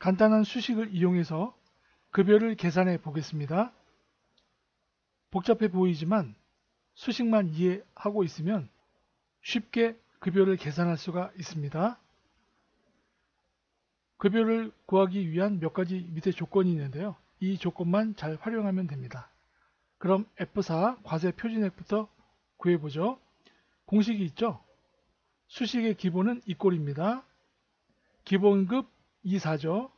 간단한 수식을 이용해서 급여를 계산해 보겠습니다. 복잡해 보이지만 수식만 이해하고 있으면 쉽게 급여를 계산할 수가 있습니다. 급여를 구하기 위한 몇 가지 밑에 조건이 있는데요. 이 조건만 잘 활용하면 됩니다. 그럼 F4 과세 표준액부터 구해보죠. 공식이 있죠. 수식의 기본은 이꼴입니다. 기본급 24죠.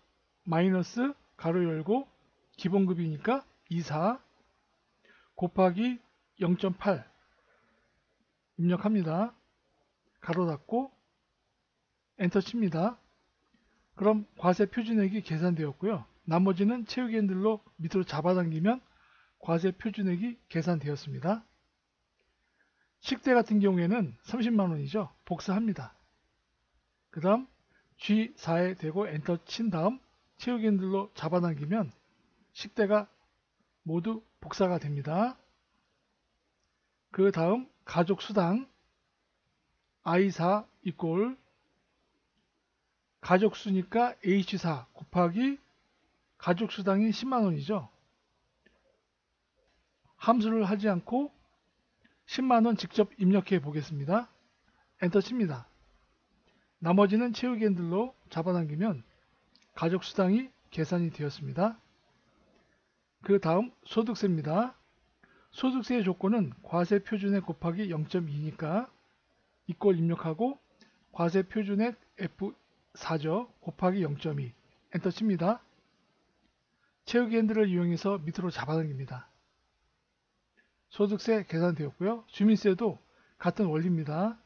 마이너스 가로 열고 기본급이니까 24 곱하기 0.8 입력합니다. 가로 닫고 엔터 칩니다. 그럼 과세 표준액이 계산되었고요. 나머지는 채우기 핸들로 밑으로 잡아당기면 과세 표준액이 계산되었습니다. 식대 같은 경우에는 30만원이죠. 복사합니다. 그 다음 G4에 대고 엔터 친 다음 채우기 핸들로 잡아당기면 식대가 모두 복사가 됩니다. 그 다음 가족수당 I4 이꼴 가족수니까 H4 곱하기 가족수당이 10만원이죠. 함수를 하지 않고 10만원 직접 입력해 보겠습니다. 엔터 칩니다. 나머지는 채우기 핸들로 잡아당기면 가족수당이 계산이 되었습니다. 그 다음 소득세입니다. 소득세의 조건은 과세 표준액 곱하기 0.2니까 이꼴 입력하고 과세 표준액 F4죠. 곱하기 0.2 엔터 칩니다. 채우기 핸들을 이용해서 밑으로 잡아당깁니다. 소득세 계산되었고요. 주민세도 같은 원리입니다.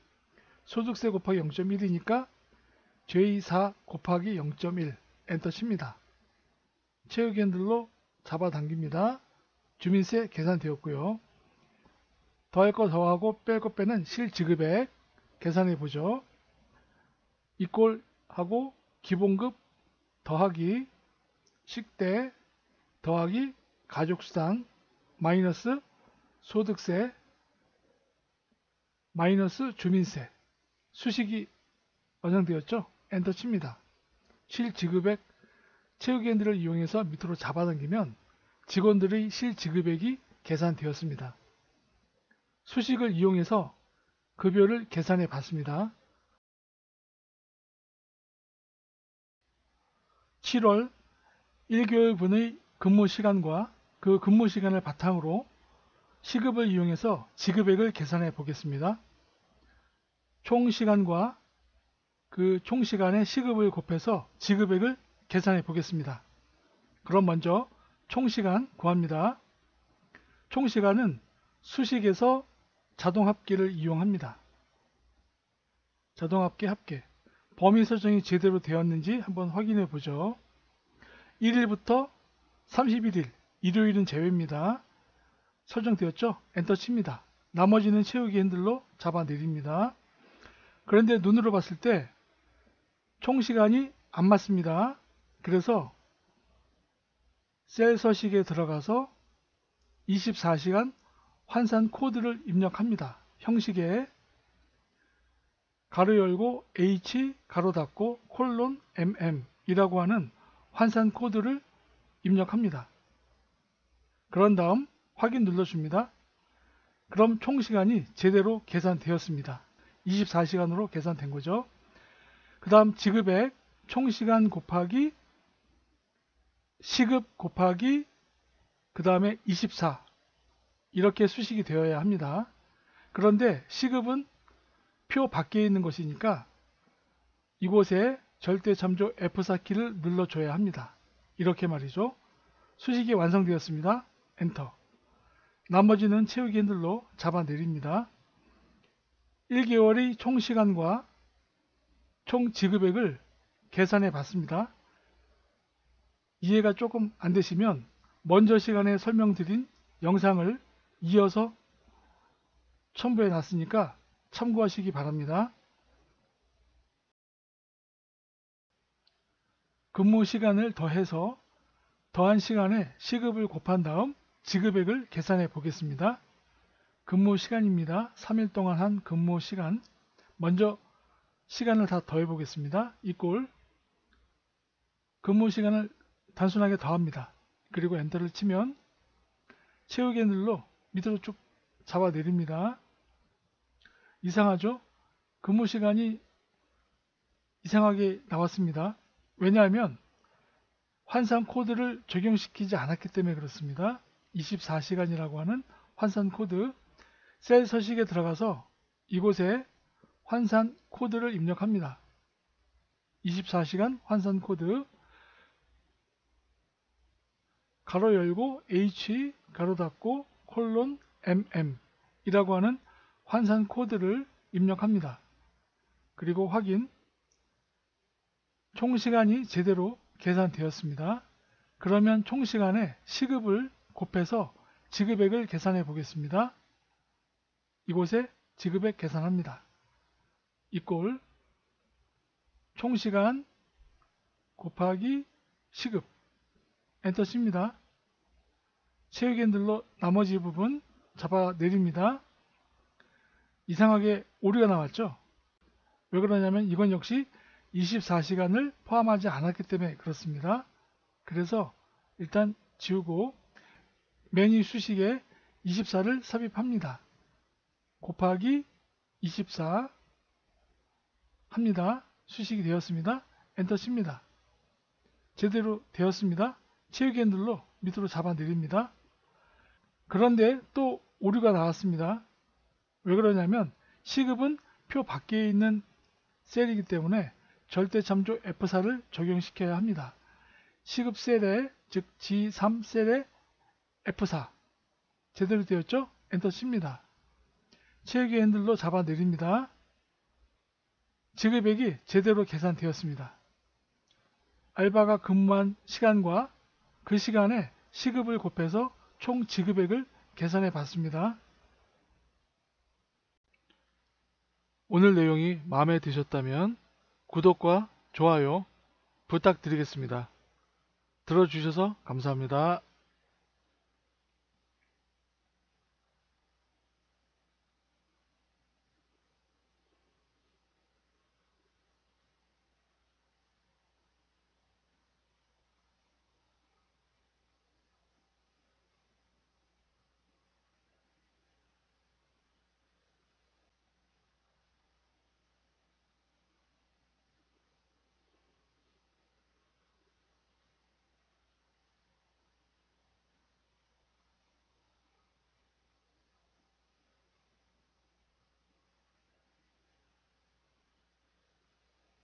소득세 곱하기 0.1이니까 J4 곱하기 0.1 엔터 칩니다. 채우기 핸들로 잡아당깁니다. 주민세 계산되었고요. 더할 거 더하고 뺄 거 빼는 실지급액 계산해 보죠. 이꼴 하고 기본급 더하기 식대 더하기 가족수당 마이너스 소득세 마이너스 주민세 수식이 완성되었죠. 엔터 칩니다. 실지급액 채우기 핸들을 이용해서 밑으로 잡아당기면 직원들의 실지급액이 계산되었습니다. 수식을 이용해서 급여를 계산해 봤습니다. 7월 1개월분의 근무시간과 그 근무시간을 바탕으로 시급을 이용해서 지급액을 계산해 보겠습니다. 총시간과 그 총시간의 시급을 곱해서 지급액을 계산해 보겠습니다. 그럼 먼저 총시간 구합니다. 총시간은 수식에서 자동합계를 이용합니다. 자동합계 합계 범위 설정이 제대로 되었는지 한번 확인해 보죠. 1일부터 31일 일요일은 제외입니다. 설정되었죠? 엔터 칩니다. 나머지는 채우기 핸들로 잡아 내립니다. 그런데 눈으로 봤을 때 총시간이 안 맞습니다. 그래서 셀 서식에 들어가서 24시간 환산 코드를 입력합니다. 형식에 가로 열고 H 가로 닫고 콜론 MM 이라고 하는 환산 코드를 입력합니다. 그런 다음 확인 눌러줍니다. 그럼 총시간이 제대로 계산되었습니다. 24시간으로 계산된 거죠. 그 다음 지급액 총시간 곱하기 시급 곱하기 그 다음에 24 이렇게 수식이 되어야 합니다. 그런데 시급은 표 밖에 있는 것이니까 이곳에 절대 참조 F4키를 눌러줘야 합니다. 이렇게 말이죠. 수식이 완성되었습니다. 엔터. 나머지는 채우기 핸들로 잡아 내립니다. 1개월의 총시간과 총지급액을 계산해 봤습니다. 이해가 조금 안 되시면 먼저 시간에 설명드린 영상을 이어서 첨부해 놨으니까 참고하시기 바랍니다. 근무 시간을 더해서 더한 시간에 시급을 곱한 다음 지급액을 계산해 보겠습니다. 근무 시간입니다. 3일 동안 한 근무 시간. 먼저 시간을 다 더해 보겠습니다. 이꼴 근무 시간을 단순하게 더합니다. 그리고 엔터를 치면 채우기 핸들로 밑으로 쭉 잡아 내립니다. 이상하죠? 근무 시간이 이상하게 나왔습니다. 왜냐하면 환산 코드를 적용시키지 않았기 때문에 그렇습니다. 24시간이라고 하는 환산 코드, 셀 서식에 들어가서 이곳에 환산 코드를 입력합니다. 24시간 환산 코드 가로 열고 H 가로 닫고 콜론 MM 이라고 하는 환산 코드를 입력합니다. 그리고 확인, 총시간이 제대로 계산되었습니다. 그러면 총시간에 시급을 곱해서 지급액을 계산해 보겠습니다. 이곳에 지급액 계산합니다. 이꼴 총시간 곱하기 시급, 엔터 칩니다. 채우기 핸들로 나머지 부분 잡아 내립니다. 이상하게 오류가 나왔죠? 왜 그러냐면 이건 역시 24시간을 포함하지 않았기 때문에 그렇습니다. 그래서 일단 지우고 메뉴 수식에 24를 삽입합니다. 곱하기 24 합니다. 수식이 되었습니다. 엔터 칩니다. 제대로 되었습니다. 채우기 핸들로 밑으로 잡아 내립니다. 그런데 또 오류가 나왔습니다. 왜 그러냐면 시급은 표 밖에 있는 셀이기 때문에 절대참조 F4를 적용시켜야 합니다. 시급 셀에, 즉 G3 셀에 F4 제대로 되었죠? 엔터 칩니다. 채우기 핸들로 잡아 내립니다. 지급액이 제대로 계산되었습니다. 알바가 근무한 시간과 그 시간에 시급을 곱해서 총 지급액을 계산해 봤습니다. 오늘 내용이 마음에 드셨다면 구독과 좋아요 부탁드리겠습니다. 들어주셔서 감사합니다.